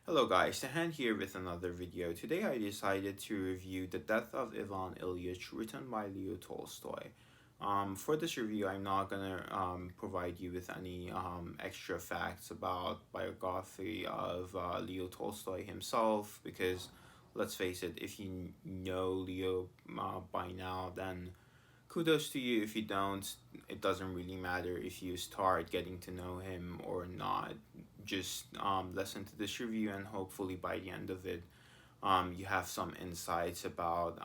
Hello guys, Tahan here with another video. Today I decided to review The Death of Ivan Ilyich written by Leo Tolstoy. For this review, I'm not gonna provide you with any extra facts about biography of Leo Tolstoy himself because let's face it, if you know Leo by now, then kudos to you. If you don't, it doesn't really matter if you start getting to know him or not. Just listen to this review, and hopefully by the end of it, you have some insights about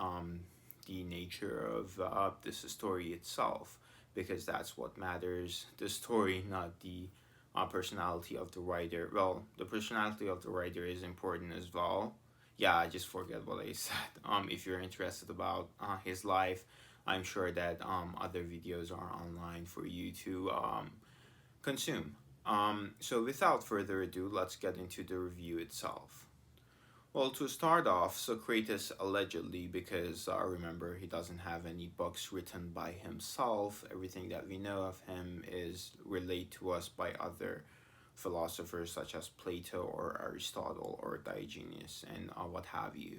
the nature of this story itself, because that's what matters, the story, not the personality of the writer. Well, the personality of the writer is important as well. Yeah, I just forget what I said. If you're interested about his life, I'm sure that other videos are online for you to consume. So without further ado, let's get into the review itself. Well, to start off, Socrates allegedly, because remember, he doesn't have any books written by himself. Everything that we know of him is relayed to us by other philosophers such as Plato or Aristotle or Diogenes and what have you.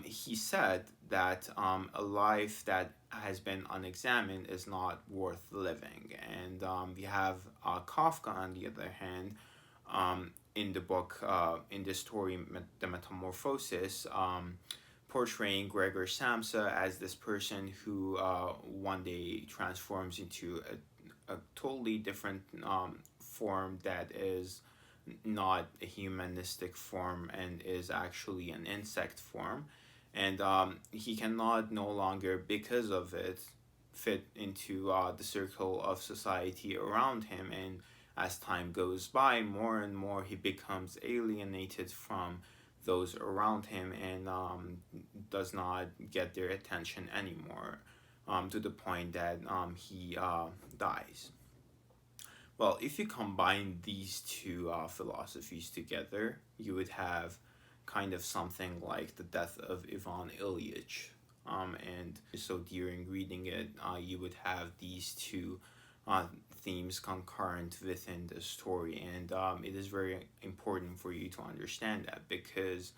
He said that a life that has been unexamined is not worth living. And we have Kafka, on the other hand, in the book, in the story, The Metamorphosis, portraying Gregor Samsa as this person who one day transforms into a totally different form that is not a humanistic form and is actually an insect form, and he cannot no longer, because of it, fit into the circle of society around him. And as time goes by, more and more he becomes alienated from those around him and does not get their attention anymore, to the point that he dies. Well, if you combine these two philosophies together, you would have kind of something like the death of Ivan Ilyich. And so during reading it, you would have these two uh, themes concurrent within the story. And it is very important for you to understand that, because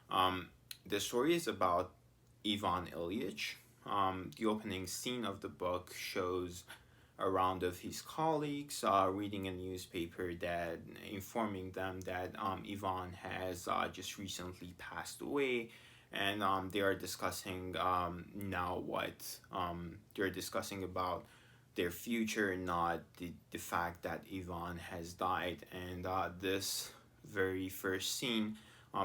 um, the story is about Ivan Ilyich. The opening scene of the book shows a round of his colleagues reading a newspaper that informing them that Ivan has just recently passed away, and they are discussing now what they're discussing about their future, not the fact that Ivan has died. And this very first scene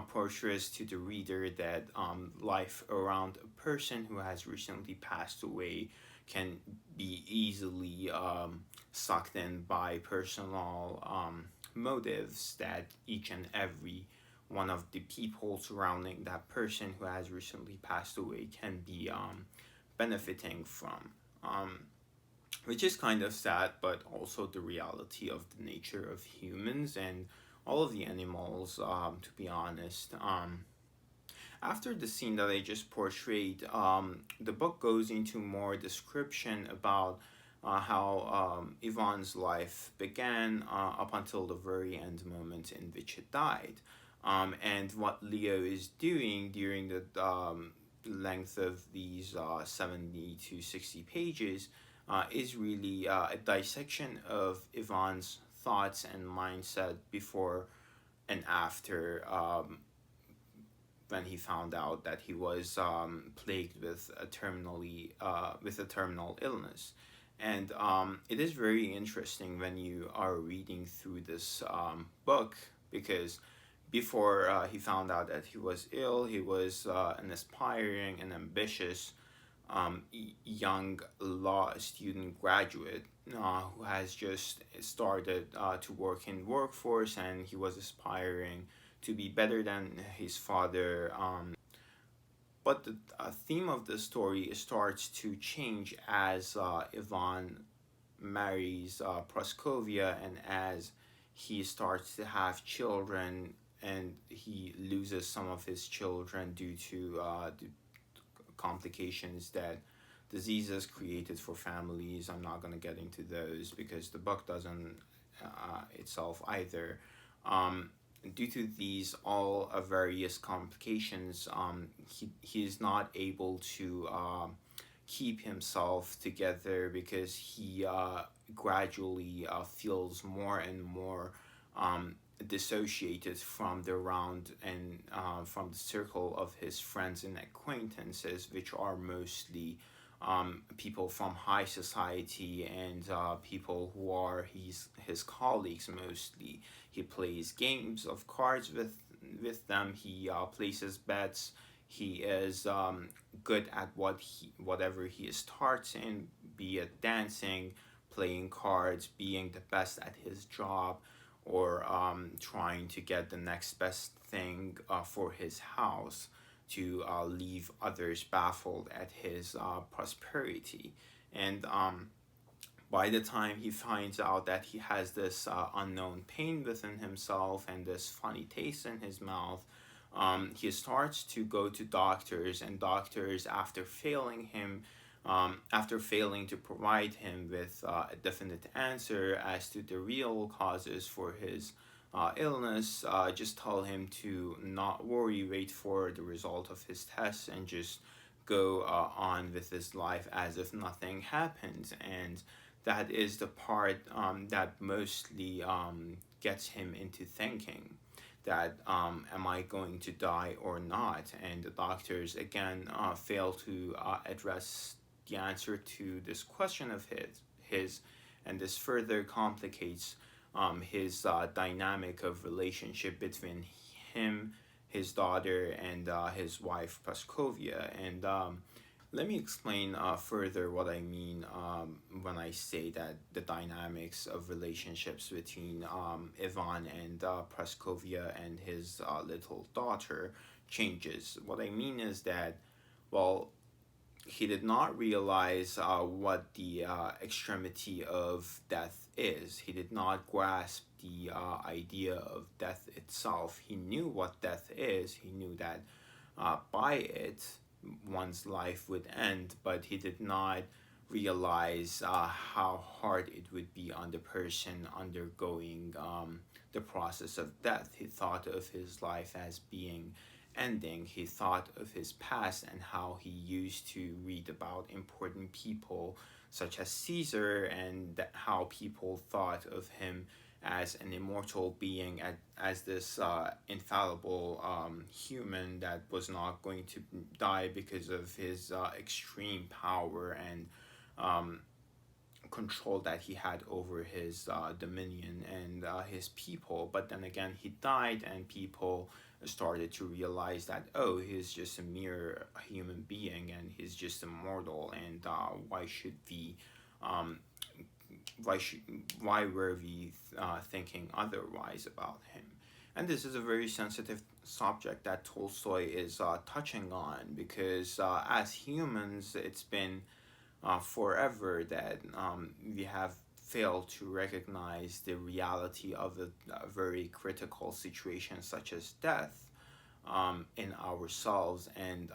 portrays to the reader that life around a person who has recently passed away can be easily sucked in by personal motives that each and every one of the people surrounding that person who has recently passed away can be benefiting from. Which is kind of sad, but also the reality of the nature of humans and all of the animals, to be honest. After the scene that I just portrayed, the book goes into more description about how Ivan's life began up until the very end moment in which it died. And what Leo is doing during the length of these 70 to 60 pages is really a dissection of Ivan's thoughts and mindset before and after, when he found out that he was plagued with a terminal illness. And it is very interesting when you are reading through this book, because before he found out that he was ill, he was an aspiring and ambitious young law student graduate who has just started to work in workforce, and he was aspiring to be better than his father. But the theme of the story starts to change as Ivan marries Praskovia, and as he starts to have children, and he loses some of his children due to the complications that diseases created for families. I'm not going to get into those because the book doesn't itself either. Um, due to these all various complications, he is not able to keep himself together because he gradually feels more and more dissociated from the round and from the circle of his friends and acquaintances, which are mostly people from high society and people who are his colleagues mostly. He plays games of cards with them. He places bets. He is good at whatever he starts in, be it dancing, playing cards, being the best at his job, or trying to get the next best thing for his house to leave others baffled at his prosperity. And by the time he finds out that he has this unknown pain within himself and this funny taste in his mouth, he starts to go to doctors, and doctors, after failing to provide him with a definite answer as to the real causes for his illness, just tell him to not worry, wait for the result of his tests, and just go on with his life as if nothing happened. And that is the part that mostly gets him into thinking that am I going to die or not? And the doctors again fail to address the answer to this question of his, and this further complicates his dynamic of relationship between him, his daughter, and his wife Praskovia. And let me explain further what I mean when I say that the dynamics of relationships between Ivan and Praskovia and his little daughter changes. What I mean is that, well, he did not realize what the extremity of death is. He did not grasp the idea of death itself. He knew what death is. He knew that by it, one's life would end, but he did not realize how hard it would be on the person undergoing the process of death. He thought of his life as being ending. He thought of his past and how he used to read about important people such as Caesar, and how people thought of him as an immortal being, as this infallible human that was not going to die because of his extreme power and control that he had over his dominion and his people. But then again, he died, and people started to realize that, oh, he's just a mere human being and he's just immortal, and um, why were we thinking otherwise about him? And this is a very sensitive subject that Tolstoy is touching on, because as humans, it's been forever that we have failed to recognize the reality of a very critical situation such as death in ourselves. And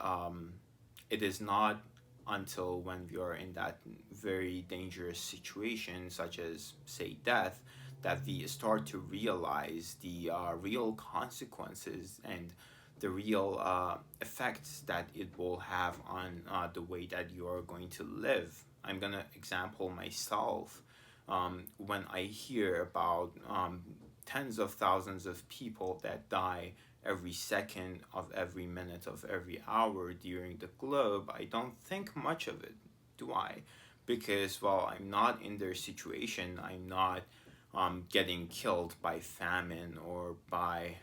it is not until when we are in that very dangerous situation, such as, say, death, that we start to realize the real consequences and the real effects that it will have on the way that you are going to live. I'm gonna example myself. When I hear about tens of thousands of people that die every second of every minute of every hour during the globe, I don't think much of it, do I? Because, well, I'm not in their situation. I'm not getting killed by famine or by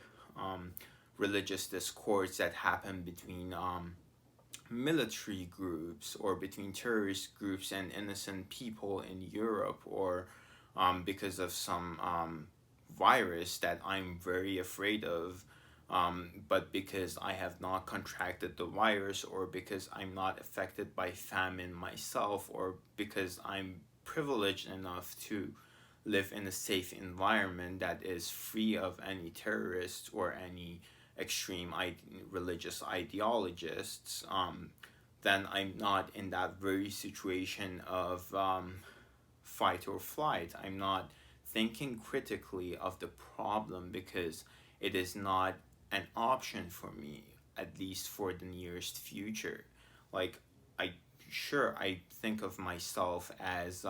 religious discords that happen between military groups, or between terrorist groups and innocent people in Europe, or because of some virus that I'm very afraid of, but because I have not contracted the virus, or because I'm not affected by famine myself, or because I'm privileged enough to live in a safe environment that is free of any terrorists or any extreme religious ideologists, then I'm not in that very situation of fight or flight. I'm not thinking critically of the problem, because it is not an option for me, at least for the nearest future. Like, I I think of myself as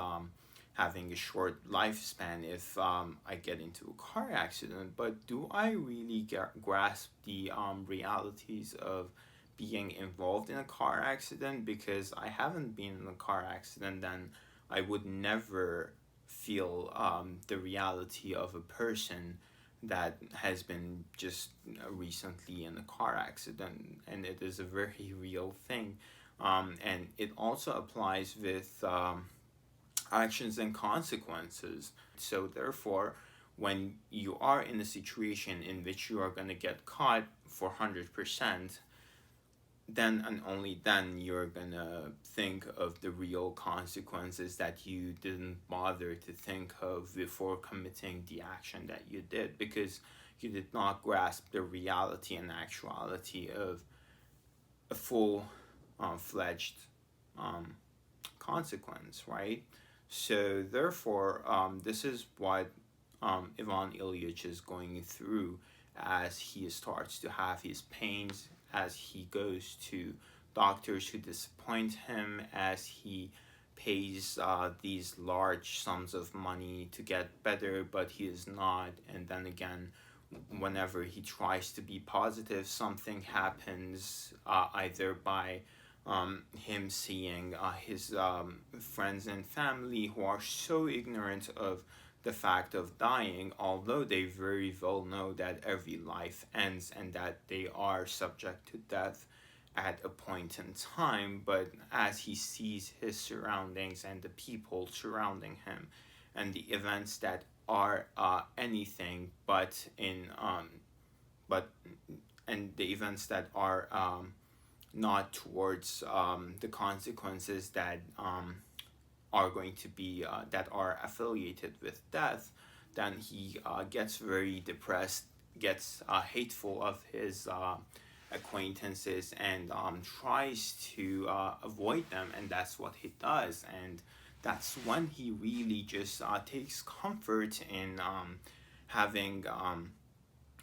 having a short lifespan if I get into a car accident, but do I really grasp the realities of being involved in a car accident? Because I haven't been in a car accident, then I would never feel the reality of a person that has been just recently in a car accident, and it is a very real thing. And it also applies with actions and consequences. So, therefore, when you are in a situation in which you are going to get caught for 100%, then and only then you're gonna think of the real consequences that you didn't bother to think of before committing the action that you did, because you did not grasp the reality and actuality of a full fledged um, consequence, right? So therefore, this is what Ivan Ilyich is going through as he starts to have his pains, as he goes to doctors who disappoint him, as he pays these large sums of money to get better, but he is not. And then again, whenever he tries to be positive, something happens, either by him seeing his friends and family who are so ignorant of the fact of dying, although they very well know that every life ends and that they are subject to death at a point in time. But as he sees his surroundings and the people surrounding him and the events that are anything but and the events that are not towards the consequences that are going to be that are affiliated with death, then he gets very depressed, gets hateful of his acquaintances, and tries to avoid them, and that's what he does. And that's when he really just takes comfort in having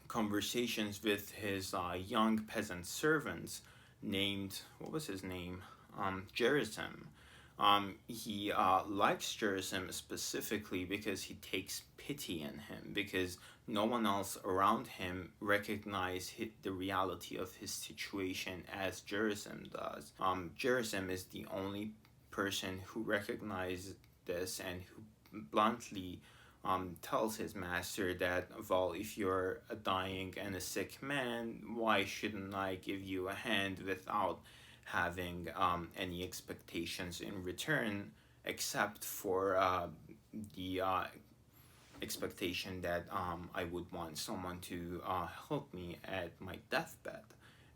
conversations with his young peasant servants named, what was his name? Gerasim. He likes Gerasim specifically because he takes pity in him, because no one else around him recognizes the reality of his situation as Gerasim does. Gerasim is the only person who recognizes this and who bluntly tells his master that, well, if you're a dying and a sick man, why shouldn't I give you a hand without having any expectations in return, except for the expectation that I would want someone to help me at my deathbed.